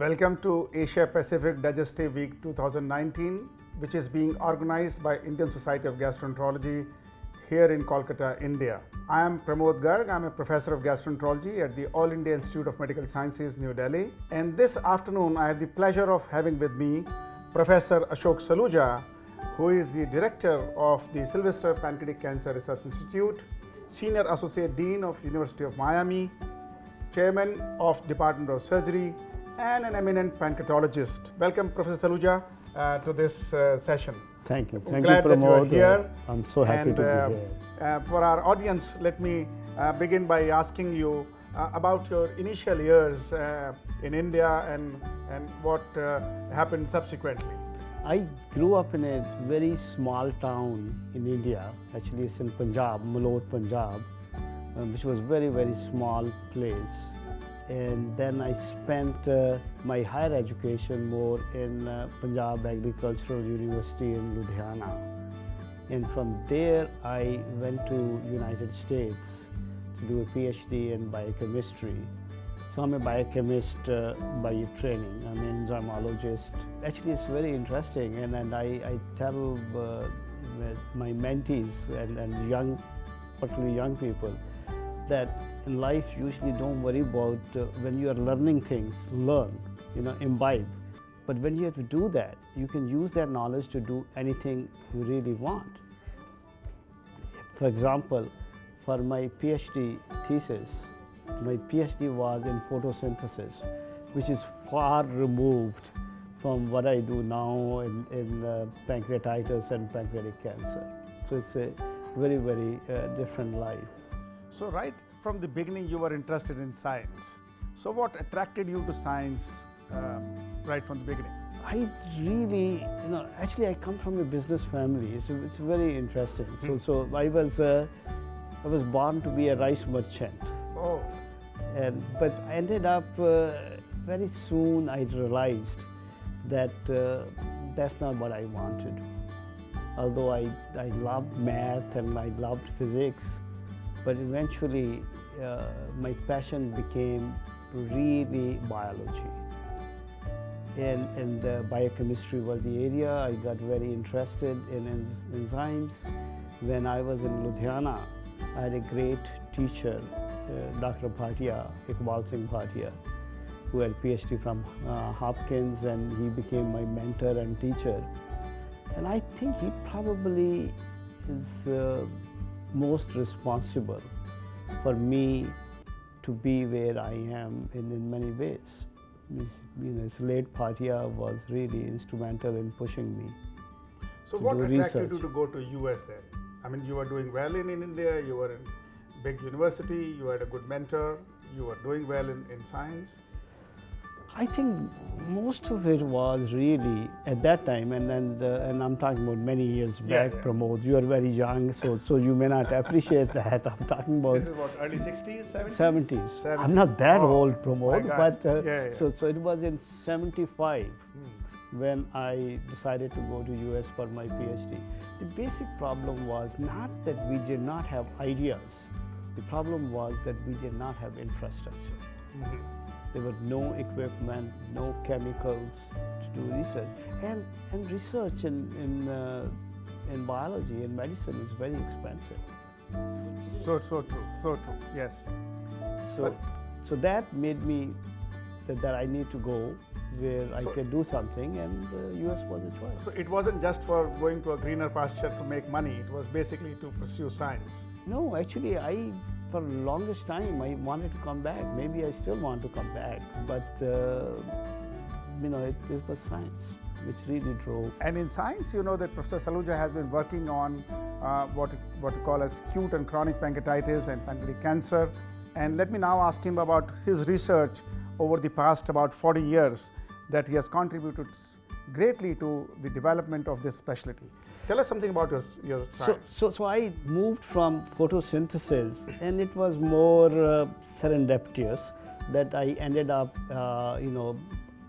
Welcome to Asia Pacific Digestive Week 2019, which is being organized by Indian Society of Gastroenterology here in Kolkata, India. I am Pramod Garg. I am a professor of gastroenterology at the All India Institute of Medical Sciences, New Delhi. And this afternoon, I have the pleasure of having with me Professor Ashok Saluja, who is the director of the Sylvester Pancreatic Cancer Research Institute, Senior Associate Dean of University of Miami, Chairman of Department of Surgery, and an eminent pancreatologist. Welcome, Professor Saluja, to this session. Thank you. I'm glad that you are here. I'm so happy to be here. For our audience, let me begin by asking you about your initial years in India and what happened subsequently. I grew up in a very small town in India. Actually, it's in Punjab, Malot, Punjab, which was very, very small place. And then I spent my higher education more in Punjab Agricultural University in Ludhiana. And from there, I went to United States to do a PhD in biochemistry. So I'm a biochemist by training. I'm an enzymologist. Actually, it's very interesting, and I tell my mentees and young, particularly young people, that in life usually don't worry about when you are learning things, learn, imbibe. But when you have to do that, you can use that knowledge to do anything you really want. For example, for my PhD thesis, my PhD was in photosynthesis, which is far removed from what I do now in pancreatitis and pancreatic cancer. So it's a very, very different life. So right from the beginning, you were interested in science. So what attracted you to science right from the beginning? I really, actually I come from a business family, so it's very interesting. So I was born to be a rice merchant. Oh. But I ended up very soon I realized that that's not what I wanted. Although I loved math and I loved physics, but eventually my passion became really biology. And biochemistry was the area. I got very interested in enzymes. When I was in Ludhiana, I had a great teacher, Dr. Bhatia, Iqbal Singh Bhatia, who had a PhD from Hopkins, and he became my mentor and teacher. And I think he probably is most responsible for me to be where I am in many ways. His late Bhatia was really instrumental in pushing me. So what attracted you to go to US then? I mean, you were doing well in India, you were in big university, you had a good mentor, you were doing well in science. I think most of it was really at that time, and I'm talking about many years back, Pramod. You are very young, so you may not appreciate that. I'm talking about. This is what, early 60s, 70s? 70s. I'm not that old, Pramod, but so it was in 75 when I decided to go to US for my PhD. The basic problem was not that we did not have ideas. The problem was that we did not have infrastructure. There were no equipment, no chemicals to do research. And research in biology and medicine is very expensive. So true, yes. So that made me that I need to go where I can do something, and the US was a choice. So it wasn't just for going to a greener pasture to make money, it was basically to pursue science. No, actually for the longest time, I wanted to come back. Maybe I still want to come back, but it was science which really drove. And in science, that Professor Saluja has been working on what we call as acute and chronic pancreatitis and pancreatic cancer. And let me now ask him about his research over the past about 40 years that he has contributed greatly to the development of this specialty. Tell us something about your science. So I moved from photosynthesis, and it was more serendipitous that I ended up,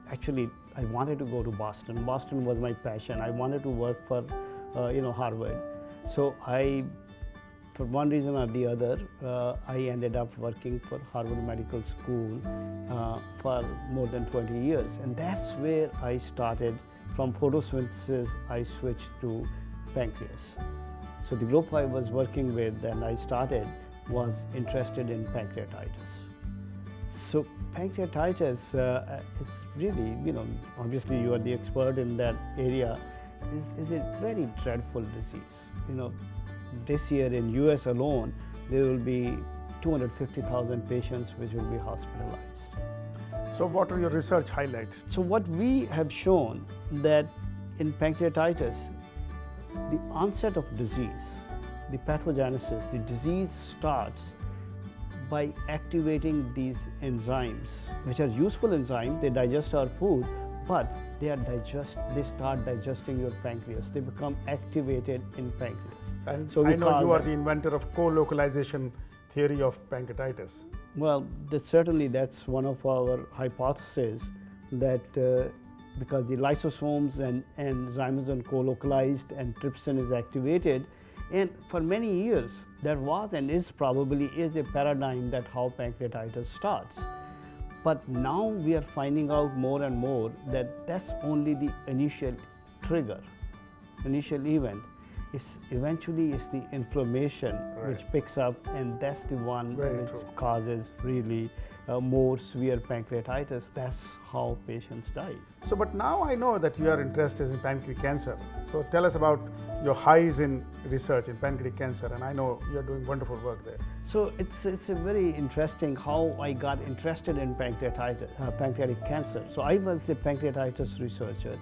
actually I wanted to go to Boston. Boston was my passion. I wanted to work for, Harvard. So I for one reason or the other, I ended up working for Harvard Medical School for more than 20 years. And that's where I started. From photosynthesis, I switched to pancreas. So the group I was working with and I started was interested in pancreatitis. So pancreatitis, it's really, obviously you are the expert in that area, is a very dreadful disease. This year in US alone, there will be 250,000 patients which will be hospitalized. So what are your research highlights? So what we have shown that in pancreatitis, the onset of disease, the pathogenesis, the disease starts by activating these enzymes, which are useful enzymes. They digest our food, but they start digesting your pancreas. They become activated in pancreas. And so I know you are the inventor of co-localization theory of pancreatitis. Well, that's one of our hypotheses, that because the lysosomes and enzymes are co-localized and trypsin is activated, and for many years there was and is probably a paradigm that how pancreatitis starts. But now we are finding out more and more that that's only the initial trigger, initial event. Eventually it's the inflammation which picks up, and that's the one which causes really more severe pancreatitis. That's how patients die. So, but now I know that you are interested in pancreatic cancer. So tell us about your highs in research in pancreatic cancer, and I know you are doing wonderful work there. So it's a very interesting how I got interested in pancreatic cancer. So I was a pancreatitis researcher,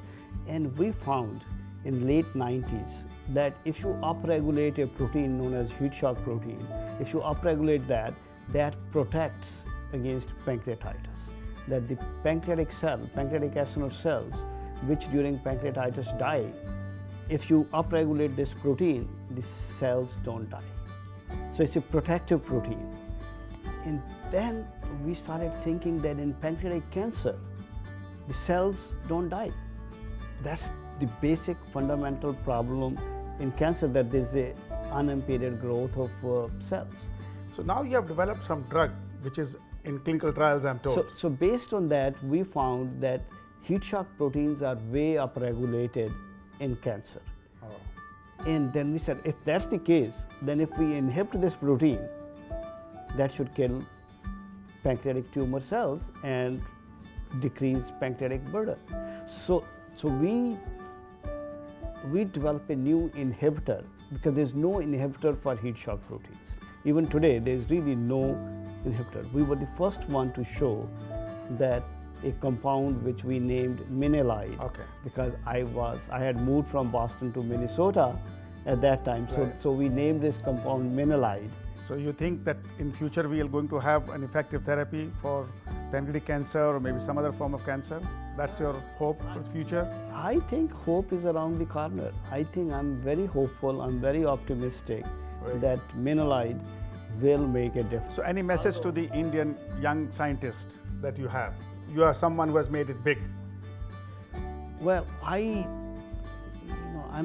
and we found in late 90s that if you upregulate a protein known as heat shock protein, if you upregulate that protects against pancreatitis. That the pancreatic acinar cells, which during pancreatitis die, if you upregulate this protein, the cells don't die. So it's a protective protein. And then we started thinking that in pancreatic cancer, the cells don't die. That's the basic fundamental problem in cancer, that there's a unimpeded growth of cells. So now you have developed some drug which is in clinical trials, I'm told. So based on that, we found that heat shock proteins are way upregulated in cancer. Oh. And then we said, if that's the case, then if we inhibit this protein, that should kill pancreatic tumor cells and decrease pancreatic burden. So we developed a new inhibitor, because there's no inhibitor for heat shock proteins. Even today, there's really no inhibitor. We were the first one to show that a compound which we named Minelide, because I had moved from Boston to Minnesota at that time. So we named this compound Minelide. So you think that in future we are going to have an effective therapy for pancreatic cancer or maybe some other form of cancer? That's your hope for the future? I think hope is around the corner. I think I'm very hopeful, I'm very optimistic that Minelide will make a difference. So any message to the Indian young scientist that you have? You are someone who has made it big. Well, I'm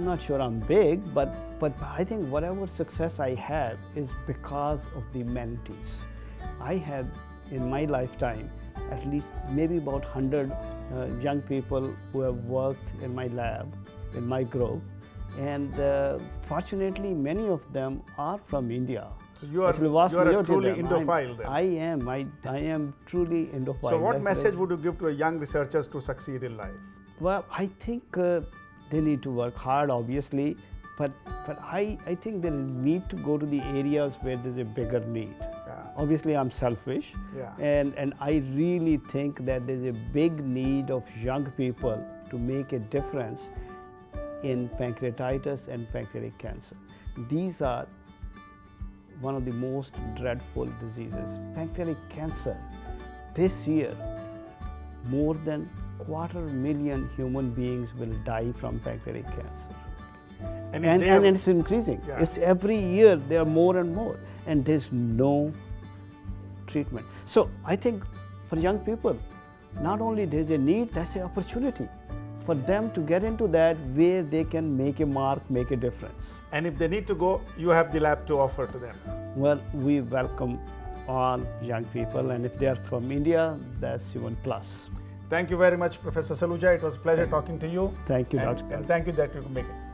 not sure I'm big, but I think whatever success I have is because of the mentees. I had in my lifetime at least maybe about 100 young people who have worked in my lab, in my group, and fortunately many of them are from India. So you are a truly Indophile then? I am truly Indophile. So what message would you give to a young researchers to succeed in life? Well, I think they need to work hard, obviously, but I think they need to go to the areas where there's a bigger need. Obviously, I'm selfish, and I really think that there's a big need of young people to make a difference in pancreatitis and pancreatic cancer. These are one of the most dreadful diseases. Pancreatic cancer, this year, more than 250,000 human beings will die from pancreatic cancer. And it's increasing. It's every year there are more and more, and there's no treatment. So I think for young people, not only there's a need, that's an opportunity for them to get into that where they can make a mark, make a difference. And if they need to go, you have the lab to offer to them. Well, we welcome all young people, and if they are from India, that's even plus. Thank you very much, Professor Saluja. It was a pleasure talking to you. Thank you, and, Dr. And thank you that you could make it.